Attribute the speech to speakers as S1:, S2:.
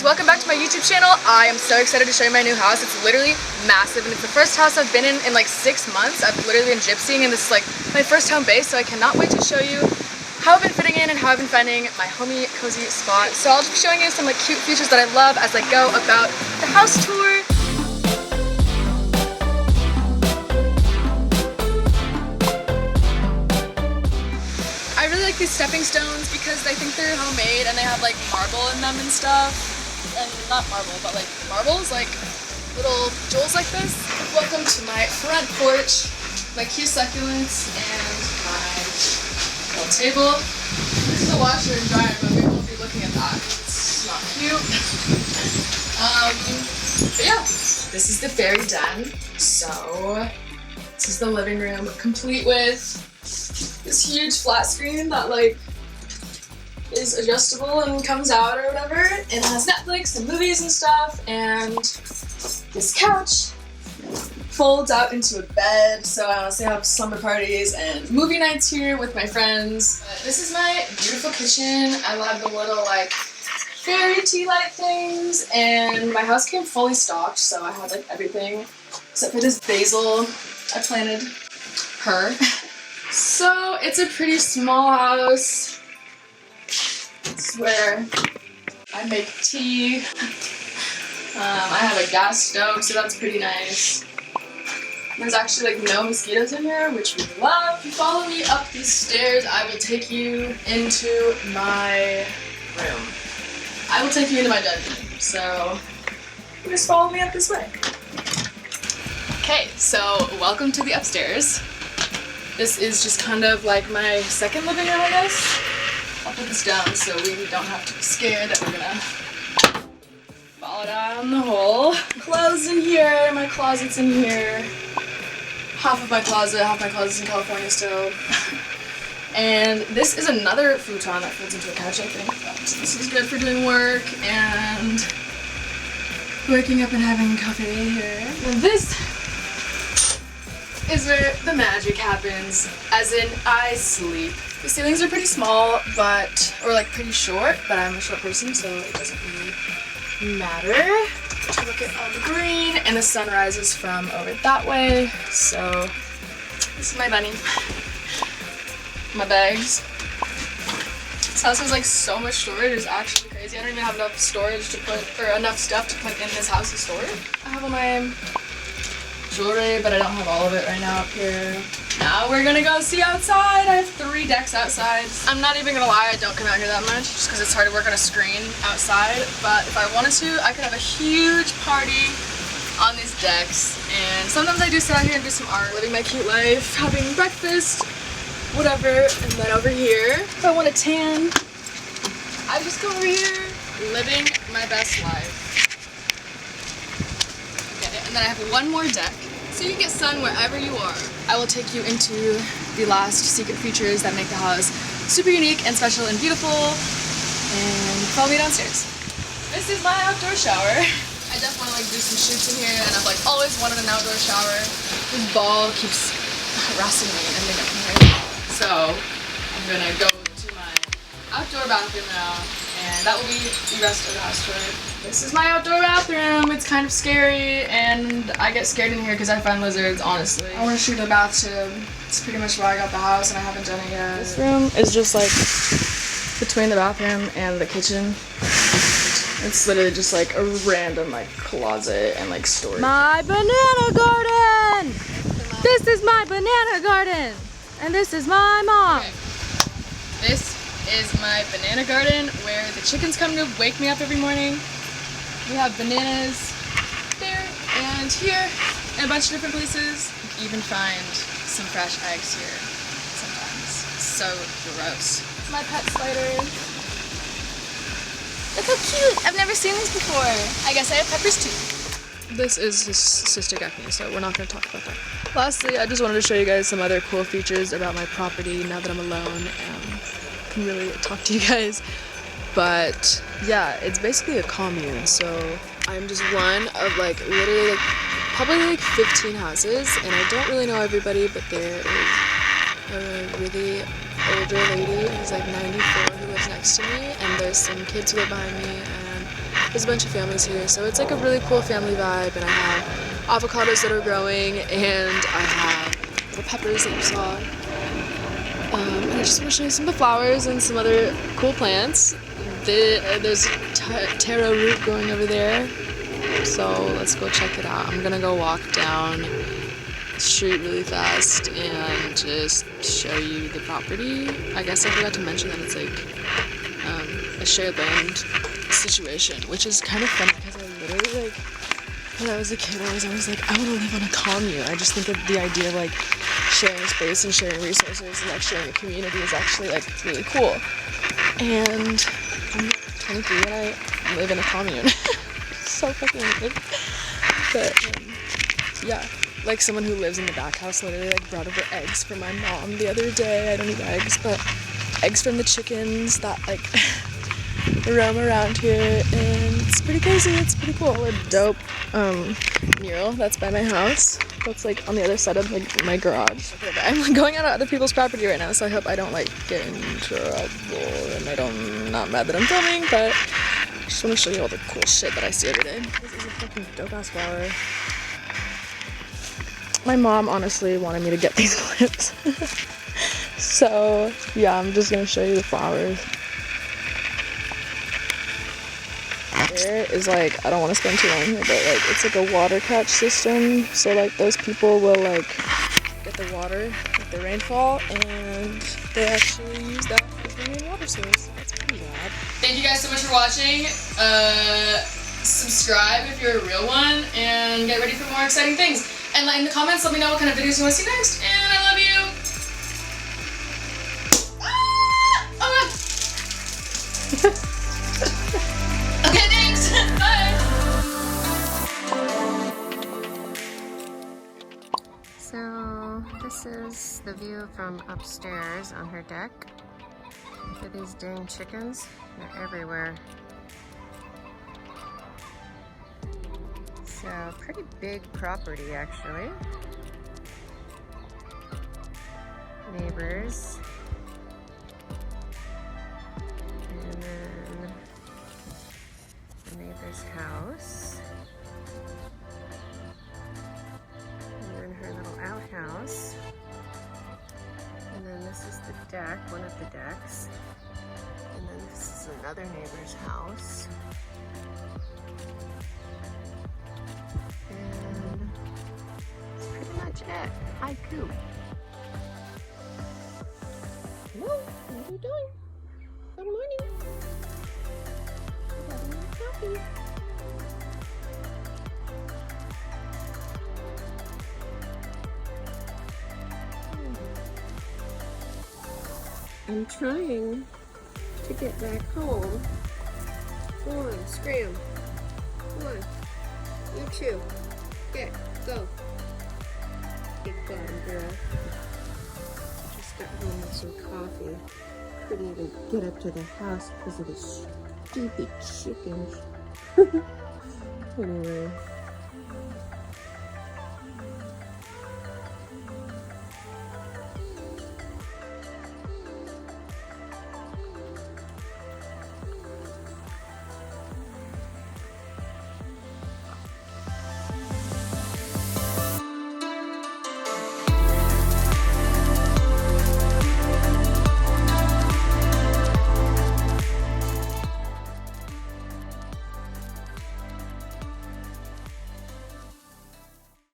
S1: guys, welcome back to my YouTube channel. I am so excited to show you my new house. It's literally massive and it's the first house I've been in like 6 months. I've literally been gypsying and this is like my first home base, so I cannot wait to show you how I've been fitting in and how I've been finding my homey cozy spot. So I'll just be showing you some like cute features that I love as I go about the house tour. I really like these stepping stones because I think they're homemade and they have like marble in them and stuff. And not marble, but like marbles, like little jewels like this. Welcome to my front porch, my cute succulents, and my little table. This is a washer and dryer, but we won't be looking at that. It's not cute. But yeah, this is the fairy den. So this is the living room, complete with this huge flat screen that like is adjustable and comes out or whatever. It has Netflix and movies and stuff, and this couch folds out into a bed, so I honestly have slumber parties and movie nights here with my friends. This is my beautiful kitchen. I love the little like fairy tea light things, and my house came fully stocked, so I had like everything except for this basil. I planted her. So it's a pretty small house. It's where I make tea. I have a gas stove, so that's pretty nice. There's actually like no mosquitoes in here, which we love. If you follow me up these stairs, I will take you into my room. I will take you into my dungeon. So just follow me up this way. Okay, so welcome to the upstairs. This is just kind of like my second living room, I guess. I'll put this down so we don't have to be scared that we're gonna fall down the hole. Clothes in here, my closet's in here. Half my closet's in California still. And this is another futon that folds into a couch, I think. But this is good for doing work and waking up and having coffee here. And this is where the magic happens, as in I sleep. The ceilings are pretty small, or like pretty short, but I'm a short person, so it doesn't really matter. Look at all the green, and the sun rises from over that way, so this is my bunny. My bags. This house has like so much storage, it's actually crazy. I don't even have enough storage to put, or enough stuff to put in this house to store. I have all my jewelry, but I don't have all of it right now up here. Now we're gonna go see outside. I have 3 decks outside. I'm not even gonna lie, I don't come out here that much just because it's hard to work on a screen outside, but if I wanted to, I could have a huge party on these decks, and sometimes I do sit out here and do some art, living my cute life, having breakfast, whatever. And then over here, if I want to tan, I just go over here, living my best life. And then I have one more deck, so you can get sun wherever you are. I will take you into the last secret features that make the house super unique and special and beautiful, and follow me downstairs. This is my outdoor shower. I definitely want to like do some shoots in here, and I've like always wanted an outdoor shower. This ball keeps harassing me and ending up here. So I'm gonna go to my outdoor bathroom now, and that will be the rest of the house tour. This is my outdoor bathroom. It's kind of scary, and I get scared in here because I find lizards, honestly. I want to shoot a bathtub. It's pretty much why I got the house, and I haven't done it yet. This room is just like between the bathroom and the kitchen. It's literally just like a random like closet and like storage.
S2: My banana garden! This is my banana garden! And this is my mom!
S1: Okay. This is my banana garden where the chickens come to wake me up every morning. We have bananas there and here and a bunch of different places. You can even find some fresh eggs here sometimes. So gross. It's my pet spider. Look how cute! I've never seen these before. I guess I have peppers too. This is his cystic acne, so we're not going to talk about that. Lastly, I just wanted to show you guys some other cool features about my property now that I'm alone and can really talk to you guys. But yeah, it's basically a commune, so I'm just one of like literally like probably like 15 houses, and I don't really know everybody, but there is a really older lady who's like 94 who lives next to me, and there's some kids who live behind me, and there's a bunch of families here, so it's like a really cool family vibe. And I have avocados that are growing, and I have little peppers that you saw. And I just want to show you some of the flowers and some other cool plants. There's taro root growing over there, so let's go check it out. I'm gonna go walk down the street really fast and just show you the property. I guess I forgot to mention that it's like a shared land situation, which is kind of funny because I literally, like, when I was a kid, I was always like, I want to live on a commune. I just think of the idea of like sharing space and sharing resources and like sharing a community is actually like really cool. And I'm 23 and I live in a commune. So fucking weird. But yeah, like someone who lives in the back house literally like brought over eggs for my mom the other day. I don't eat eggs, but eggs from the chickens that like roam around here, and it's pretty crazy. It's pretty cool. A dope mural that's by my house. That's like on the other side of like my garage. Okay, but I'm going out on other people's property right now, so I hope I don't like get in trouble. And I'm not mad that I'm filming, but I just want to show you all the cool shit that I see every day. This is a fucking dope ass flower. My mom honestly wanted me to get these clips. So yeah, I'm just gonna show you the flowers. Here is like, I don't want to spend too long here, but like it's like a water catch system, so like those people will like get the water with the rainfall, and they actually use that as their main water source. That's pretty rad. Thank you guys so much for watching. Subscribe if you're a real one, and get ready for more exciting things. And in the comments, let me know what kind of videos you want to see next, and I love you. Ah! Oh god. Okay, thanks. Bye.
S3: So this is the view from upstairs on her deck. Look at these dang chickens. They're everywhere. So pretty big property actually. Neighbors. And then the neighbor's house. And then her little outhouse. And then this is the deck, one of the decks. And then this is another neighbor's house. And that's pretty much it. Haiku. Hello, what are you doing? Good morning. Having your coffee. I'm trying to get back home. Go on, scram. Come on. You too. Get, go. Get going, girl. Just got home with some coffee. Couldn't even get up to the house because of the stupid chickens. Anyway.